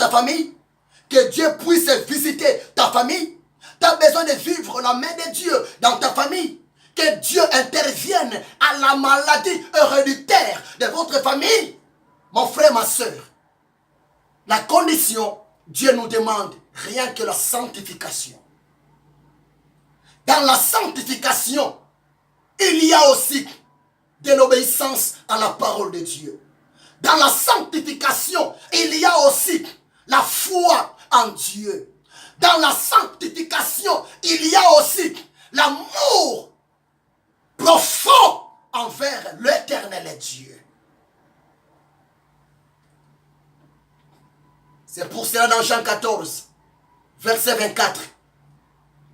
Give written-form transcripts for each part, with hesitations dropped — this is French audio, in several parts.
ta famille. Que Dieu puisse visiter ta famille. Tu as besoin de vivre la main de Dieu dans ta famille. Que Dieu intervienne à la maladie héréditaire de votre famille. Mon frère, ma soeur, la condition, Dieu nous demande rien que la sanctification. Dans la sanctification, il y a aussi de l'obéissance à la parole de Dieu. Dans la sanctification, il y a aussi la foi en Dieu. Dans la sanctification, il y a aussi l'amour profond envers l'éternel Dieu. C'est pour cela dans Jean 14, verset 24.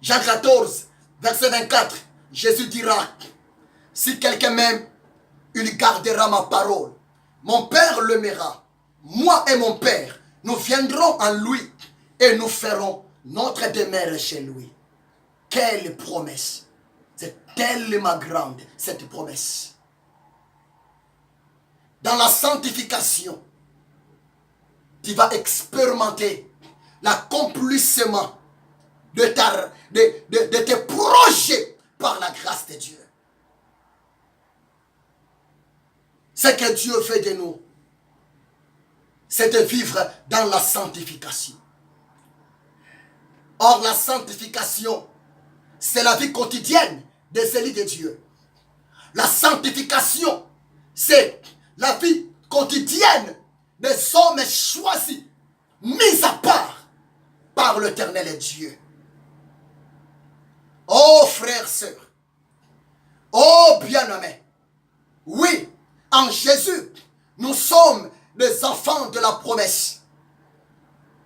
Jean 14, verset 24, Jésus dira, si quelqu'un m'aime, il gardera ma parole. Mon Père l'aimera. Moi et mon Père, nous viendrons en lui et nous ferons notre demeure chez lui. Quelle promesse! C'est tellement grande cette promesse. Dans la sanctification, tu vas expérimenter l'accomplissement de tes projets par la grâce de Dieu. Ce que Dieu fait de nous, c'est de vivre dans la sanctification. Or, la sanctification, c'est la vie quotidienne des élus de Dieu. La sanctification, c'est la vie quotidienne des hommes choisis, mis à part par l'Éternel Dieu. Oh frères, sœurs, oh bien-aimés, oui, en Jésus, nous sommes des enfants de la promesse.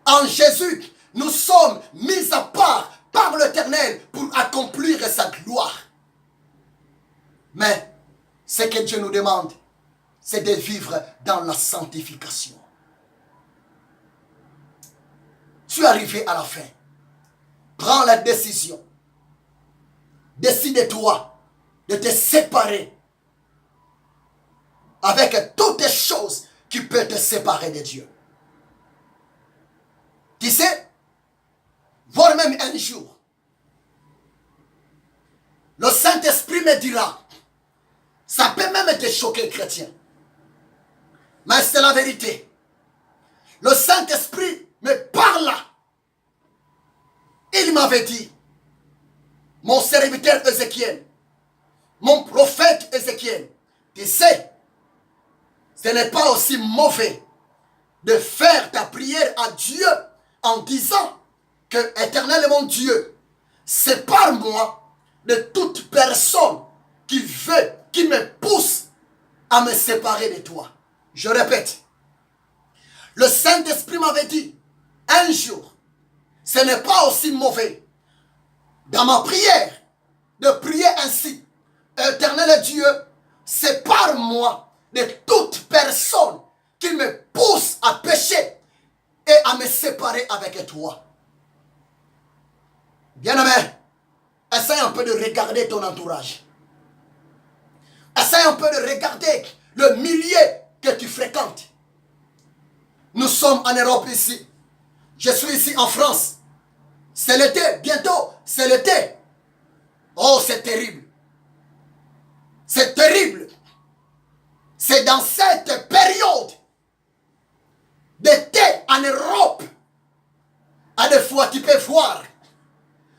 En Jésus, nous sommes mis à part par l'Éternel pour accomplir sa gloire. Mais ce que Dieu nous demande, c'est de vivre dans la sanctification. Tu es arrivé à la fin. Prends la décision. Décide-toi de te séparer avec toutes les choses qui peuvent te séparer de Dieu. Tu sais, voire même un jour, le Saint-Esprit me dira, ça peut même te choquer, chrétien, mais c'est la vérité. Le Saint-Esprit me parla. Il m'avait dit, mon serviteur Ézéchiel, mon prophète Ézéchiel, tu sais, ce n'est pas aussi mauvais de faire ta prière à Dieu en disant que, éternel mon Dieu, sépare-moi de toute personne qui veut, qui me pousse à me séparer de toi. Je répète, le Saint-Esprit m'avait dit, un jour, ce n'est pas aussi mauvais dans ma prière de prier ainsi. Éternel Dieu, sépare-moi de toute personne qui me pousse à pécher et à me séparer avec toi. Bien-aimé, essaye un peu de regarder ton entourage. Essaye un peu de regarder le milieu que tu fréquentes. Nous sommes en Europe ici. Je suis ici en France. C'est l'été, bientôt, c'est l'été. Oh, c'est terrible. C'est terrible. C'est dans cette période d'été en Europe. À des fois, tu peux voir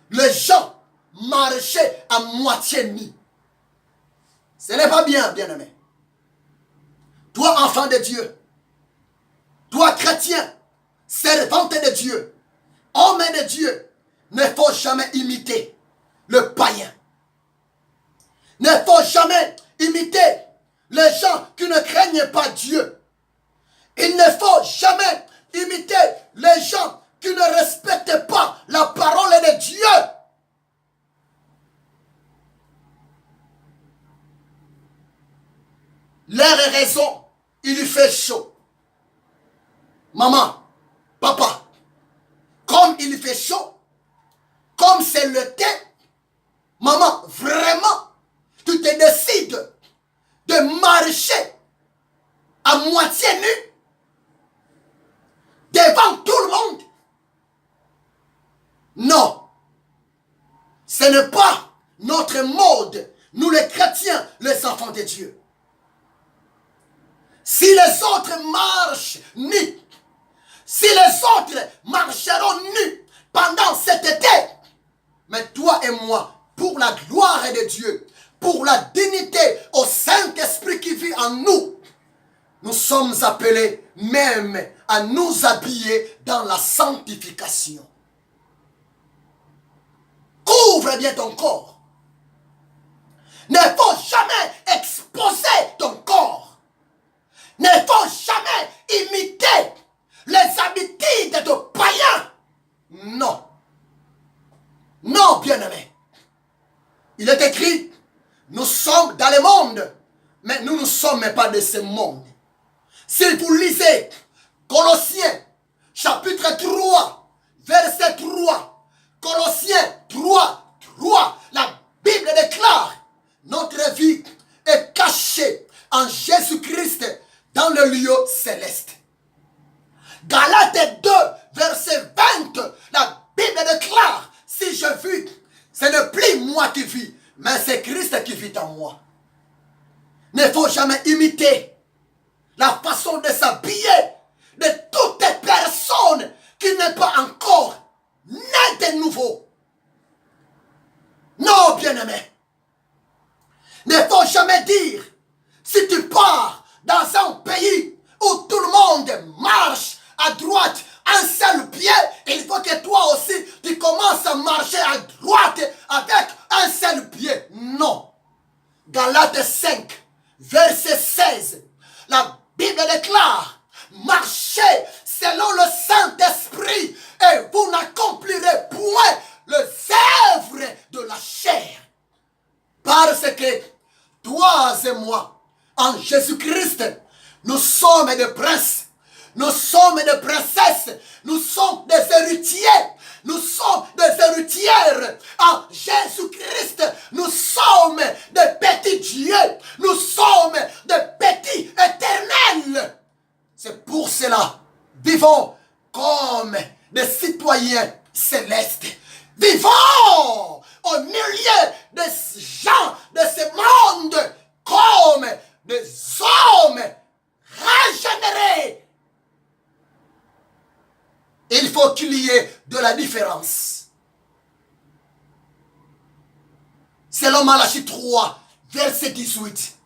les gens marcher à moitié nus. Ce n'est pas bien, bien-aimé. Toi, enfant de Dieu, toi, chrétien, servante de Dieu, homme de Dieu, ne faut jamais imiter le païen. Ne faut jamais imiter les gens qui ne craignent pas Dieu. Il ne faut jamais imiter les gens qui ne respectent pas la parole de Dieu. L'air est raison, il lui fait chaud. Maman, papa, comme il fait chaud, comme c'est l'été, maman, vraiment, tu te décides de marcher à moitié nu devant tout Non. Ce n'est pas notre mode, nous les chrétiens, les enfants de Dieu. Si les autres marchent nus, si les autres marcheront nus pendant cet été, mais toi et moi, pour la gloire de Dieu, pour la dignité au Saint-Esprit qui vit en nous, nous sommes appelés même à nous habiller dans la sanctification. Couvre bien ton corps. Ne faut jamais exposer ton corps. Ne faut jamais imiter les habitudes de païens. Non. Non, bien-aimés. Il est écrit, nous sommes dans le monde, mais nous ne sommes pas de ce monde. Si vous lisez Colossiens, chapitre 3, verset 3, Colossiens 3, 3, la Bible déclare, notre vie est cachée en Jésus-Christ dans le lieu céleste. Galates 2, verset 20, la Bible déclare, si je vis, ce n'est plus moi qui vis, mais c'est Christ qui vit en moi. Il ne faut jamais imiter la façon de s'habiller de toute personne qui n'est pas encore née de nouveau. Non, bien-aimé. Il ne faut jamais dire, si tu pars dans un pays où tout le monde marche à droite, un seul pied, il faut que toi aussi, tu commences à marcher à droite avec un seul pied. Non. Galates 5, verset 16. La Bible déclare, marchez selon le Saint-Esprit et vous n'accomplirez point les œuvres de la chair. Parce que toi et moi, en Jésus-Christ, nous sommes des princes, nous sommes des princesses, nous sommes des héritiers, nous sommes des héritières. En Jésus-Christ, nous sommes des petits dieux, nous sommes des petits éternels. C'est pour cela, vivons comme des citoyens célestes. Vivons au milieu des gens de ce monde comme des hommes régénérés. Il faut qu'il y ait de la différence. Selon Malachie 3, verset 18.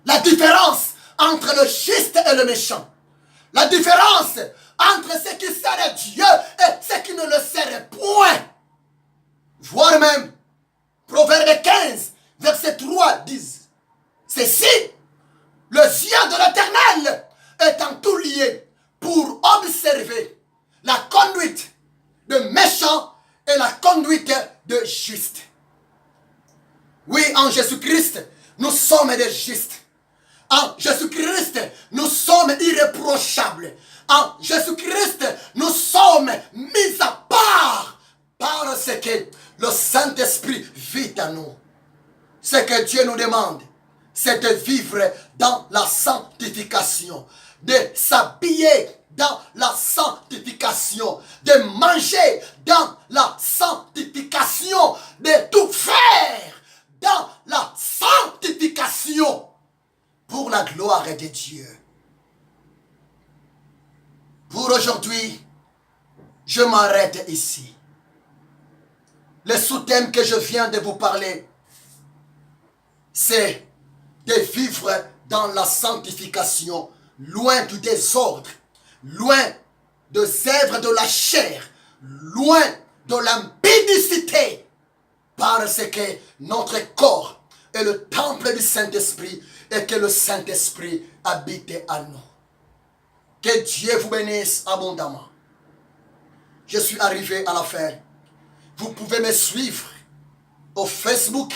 La différence entre le juste et le méchant. La différence entre ce qui serait Dieu et ce qui ne le serait point. Voire même, Proverbe 15, verset 3 disent, ceci, le yeux de l'Éternel est en tout lié pour observer la conduite de méchants et la conduite de justes. Oui, en Jésus-Christ, nous sommes des justes. En Jésus-Christ, nous sommes irréprochables. En Jésus-Christ, nous sommes mis à part parce que le Saint-Esprit vit en nous. Ce que Dieu nous demande, c'est de vivre dans la sanctification, de s'habiller dans la sanctification, de manger dans la sanctification, de tout faire dans la sanctification pour la gloire de Dieu. Pour aujourd'hui, je m'arrête ici. Le sous-thème que je viens de vous parler, c'est de vivre dans la sanctification, loin du désordre, loin des œuvres de la chair, loin de l'impudicité, parce que notre corps est le temple du Saint-Esprit et que le Saint-Esprit habite en nous. Que Dieu vous bénisse abondamment. Je suis arrivé à la fin. Vous pouvez me suivre au Facebook.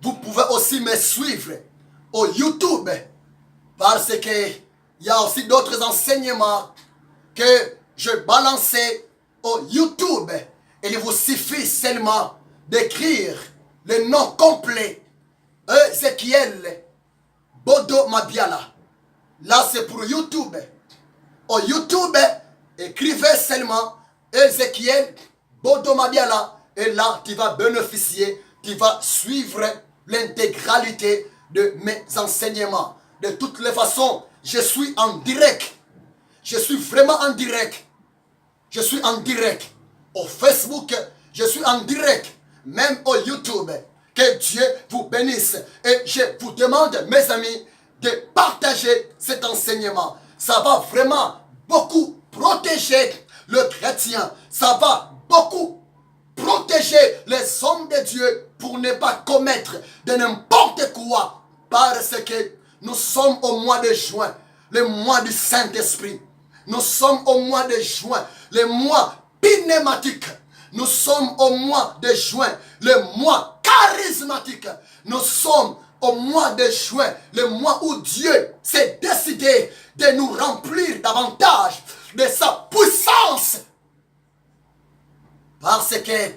Vous pouvez aussi me suivre au YouTube. Parce que il y a aussi d'autres enseignements que je balançais au YouTube. Il vous suffit seulement d'écrire le nom complet. Ézéchiel Bodo Mabiala. Là, c'est pour YouTube. Au YouTube, écrivez seulement Ézéchiel Bodomadiala. Et là, tu vas bénéficier, tu vas suivre l'intégralité de mes enseignements. De toutes les façons, je suis en direct. Je suis vraiment en direct. Je suis en direct. Au Facebook, je suis en direct. Même au YouTube. Que Dieu vous bénisse. Et je vous demande, mes amis, de partager cet enseignement. Ça va vraiment beaucoup protéger le chrétien. Ça va beaucoup protéger les hommes de Dieu pour ne pas commettre de n'importe quoi. Parce que nous sommes au mois de juin, le mois du Saint-Esprit. Nous sommes au mois de juin, le mois pneumatique. Nous sommes au mois de juin, le mois charismatique. Nous sommes au mois de juin, le mois où Dieu s'est décidé de nous remplir davantage de sa puissance. Parce que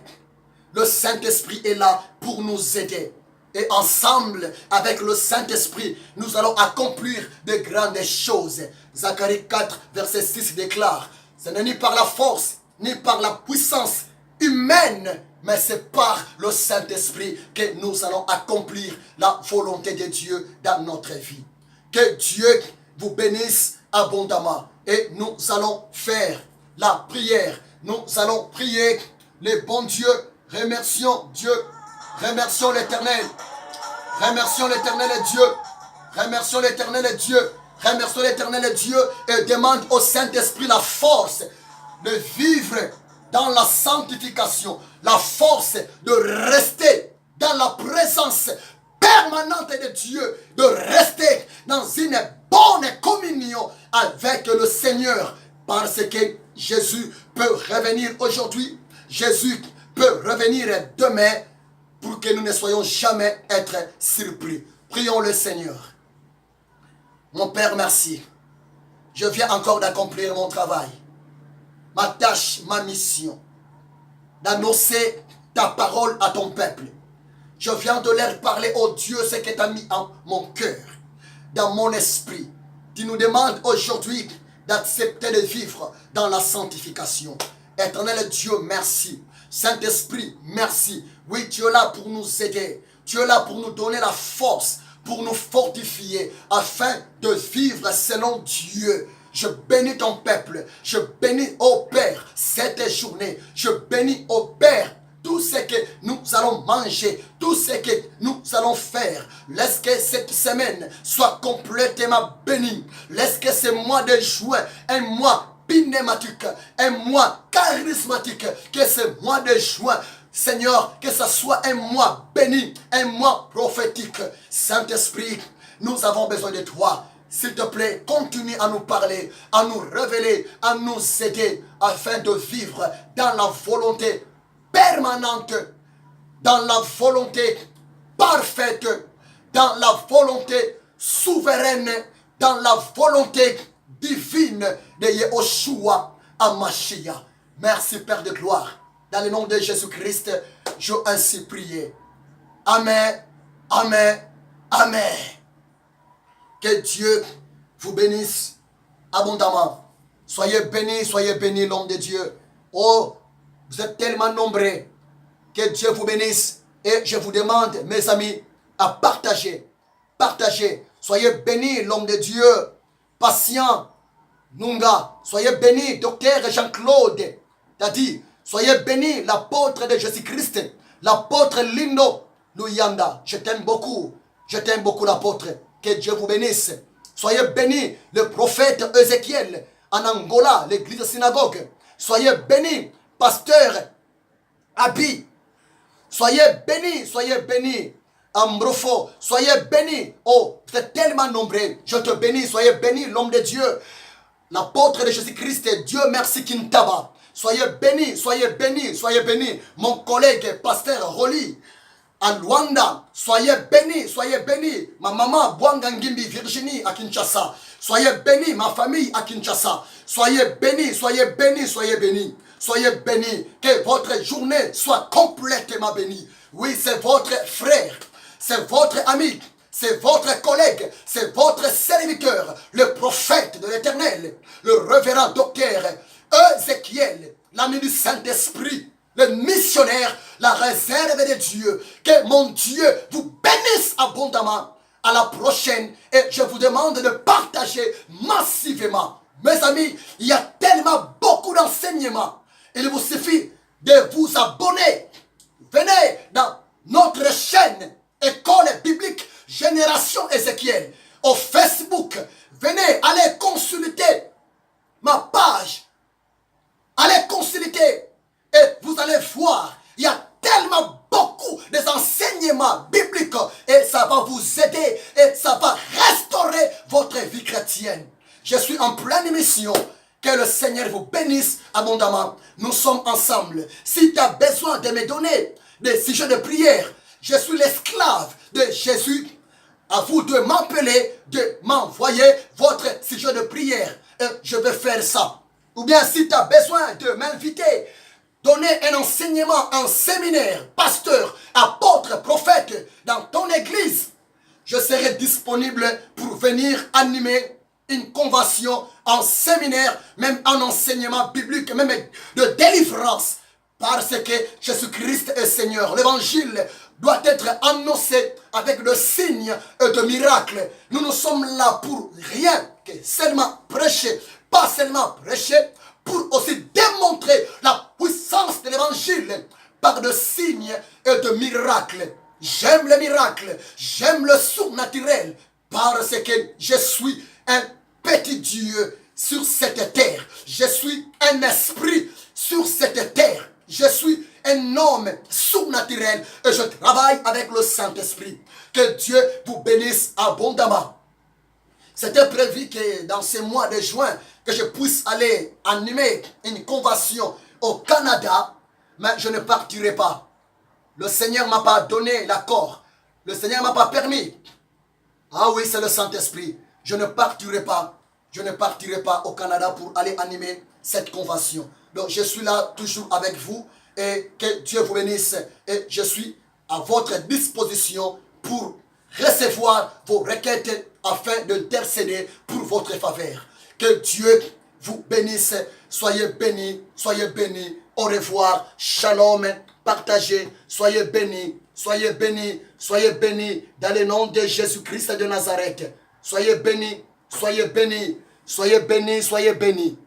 le Saint-Esprit est là pour nous aider. Et ensemble, avec le Saint-Esprit, nous allons accomplir de grandes choses. Zacharie 4, verset 6 déclare, ce n'est ni par la force, ni par la puissance humaine, mais c'est par le Saint-Esprit que nous allons accomplir la volonté de Dieu dans notre vie. Que Dieu vous bénisse abondamment. Et nous allons faire la prière. Nous allons prier le bon Dieu. Remercions Dieu. Remercions l'Éternel. Remercions l'Éternel et Dieu. Remercions l'Éternel et Dieu. Remercions l'Éternel et Dieu. Et demande au Saint-Esprit la force de vivre dans la sanctification. La force de rester dans la présence permanente de Dieu. De rester dans une bonne communion avec le Seigneur. Parce que Jésus peut revenir aujourd'hui. Jésus peut revenir demain. Pour que nous ne soyons jamais être surpris. Prions le Seigneur. Mon Père, merci. Je viens encore d'accomplir mon travail. Ma tâche, ma mission. D'annoncer ta parole à ton peuple. Je viens de leur parler, oh Dieu, ce que tu as mis en mon cœur, dans mon esprit. Tu nous demandes aujourd'hui d'accepter de vivre dans la sanctification. Éternel Dieu, merci. Saint-Esprit, merci. Oui, tu es là pour nous aider. Tu es là pour nous donner la force, pour nous fortifier, afin de vivre selon Dieu. Je bénis ton peuple. Je bénis, ô Père, cette journée. Je bénis, ô Père, tout ce que nous allons manger, tout ce que nous allons faire. Laisse que cette semaine soit complètement bénie. Laisse que ce mois de juin, un mois pneumatique, un mois charismatique, que ce mois de juin, Seigneur, que ce soit un mois béni, un mois prophétique. Saint-Esprit, nous avons besoin de toi. S'il te plaît, continue à nous parler, à nous révéler, à nous aider, afin de vivre dans la volonté permanente, dans la volonté parfaite, dans la volonté souveraine, dans la volonté divine de Yehoshua Hamashiach. Merci Père de gloire. Dans le nom de Jésus-Christ, je ainsi prié. Amen, amen, amen. Que Dieu vous bénisse abondamment. Soyez bénis l'homme de Dieu. Oh, vous êtes tellement nombreux. Que Dieu vous bénisse. Et je vous demande, mes amis, à partager. Partagez. Soyez bénis l'homme de Dieu. Patient Nunga. Soyez bénis, docteur Jean-Claude. T'as dit, soyez bénis l'apôtre de Jésus-Christ. L'apôtre Lindo Luyanda. Je t'aime beaucoup. Je t'aime beaucoup l'apôtre. Que Dieu vous bénisse. Soyez bénis le prophète Ézéchiel en Angola, l'église synagogue. Soyez bénis, pasteur Abi. Soyez bénis, Ambrofo. Soyez bénis. Oh, vous êtes tellement nombreux. Je te bénis. Soyez bénis, l'homme de Dieu. L'apôtre de Jésus-Christ, Dieu merci Kintaba. Soyez bénis, soyez bénis, soyez bénis. Mon collègue, pasteur Roli. À Luanda, soyez bénis, soyez bénis. Ma maman, Bwangangimbi, Virginie, à Kinshasa. Soyez bénis, ma famille, à Kinshasa. Soyez bénis, soyez bénis, soyez bénis. Soyez bénis. Que votre journée soit complètement bénie. Oui, c'est votre frère, c'est votre ami, c'est votre collègue, c'est votre serviteur, le prophète de l'Éternel, le révérend docteur Ézéchiel, l'ami du Saint-Esprit, le missionnaire, la réserve de Dieu. Que mon Dieu vous bénisse abondamment. À la prochaine. Et je vous demande de partager massivement. Mes amis, il y a tellement beaucoup d'enseignements. Il vous suffit de vous abonner. Venez dans notre chaîne École biblique Génération Ézéchiel. Au Facebook, venez, allez consulter ma page. Allez consulter et vous allez voir, il y a tellement beaucoup d'enseignements bibliques et ça va vous aider et ça va restaurer votre vie chrétienne. Je suis en pleine mission. Que le Seigneur vous bénisse abondamment. Nous sommes ensemble. Si tu as besoin de me donner des sujets de prière, je suis l'esclave de Jésus. À vous de m'appeler, de m'envoyer votre sujet de prière. Et je vais faire ça. Ou bien si tu as besoin de m'inviter, donner un enseignement, un séminaire, pasteur, apôtre, prophète dans ton église, je serai disponible pour venir animer une convention, un séminaire, même un enseignement biblique, même de délivrance. Parce que Jésus-Christ est Seigneur. L'évangile doit être annoncé avec le signe de miracle. Nous ne sommes là pour rien que seulement prêcher. Pas seulement prêcher, pour aussi démontrer la puissance de l'évangile par de signes et de miracles. J'aime les miracles, j'aime le surnaturel, parce que je suis un petit Dieu sur cette terre. Je suis un esprit sur cette terre. Je suis un homme surnaturel et je travaille avec le Saint-Esprit. Que Dieu vous bénisse abondamment. C'était prévu que dans ce mois de juin, que je puisse aller animer une convention au Canada, mais je ne partirai pas. Le Seigneur ne m'a pas donné l'accord. Le Seigneur ne m'a pas permis. Ah oui, c'est le Saint-Esprit. Je ne partirai pas. Je ne partirai pas au Canada pour aller animer cette convention. Donc je suis là toujours avec vous et que Dieu vous bénisse. Et je suis à votre disposition pour recevoir vos requêtes afin d'intercéder pour votre faveur. Que Dieu vous bénisse. Soyez bénis, soyez bénis. Au revoir. Shalom. Partagez. Soyez bénis, soyez bénis, soyez bénis dans le nom de Jésus-Christ de Nazareth. Soyez bénis, soyez bénis, soyez bénis, soyez bénis.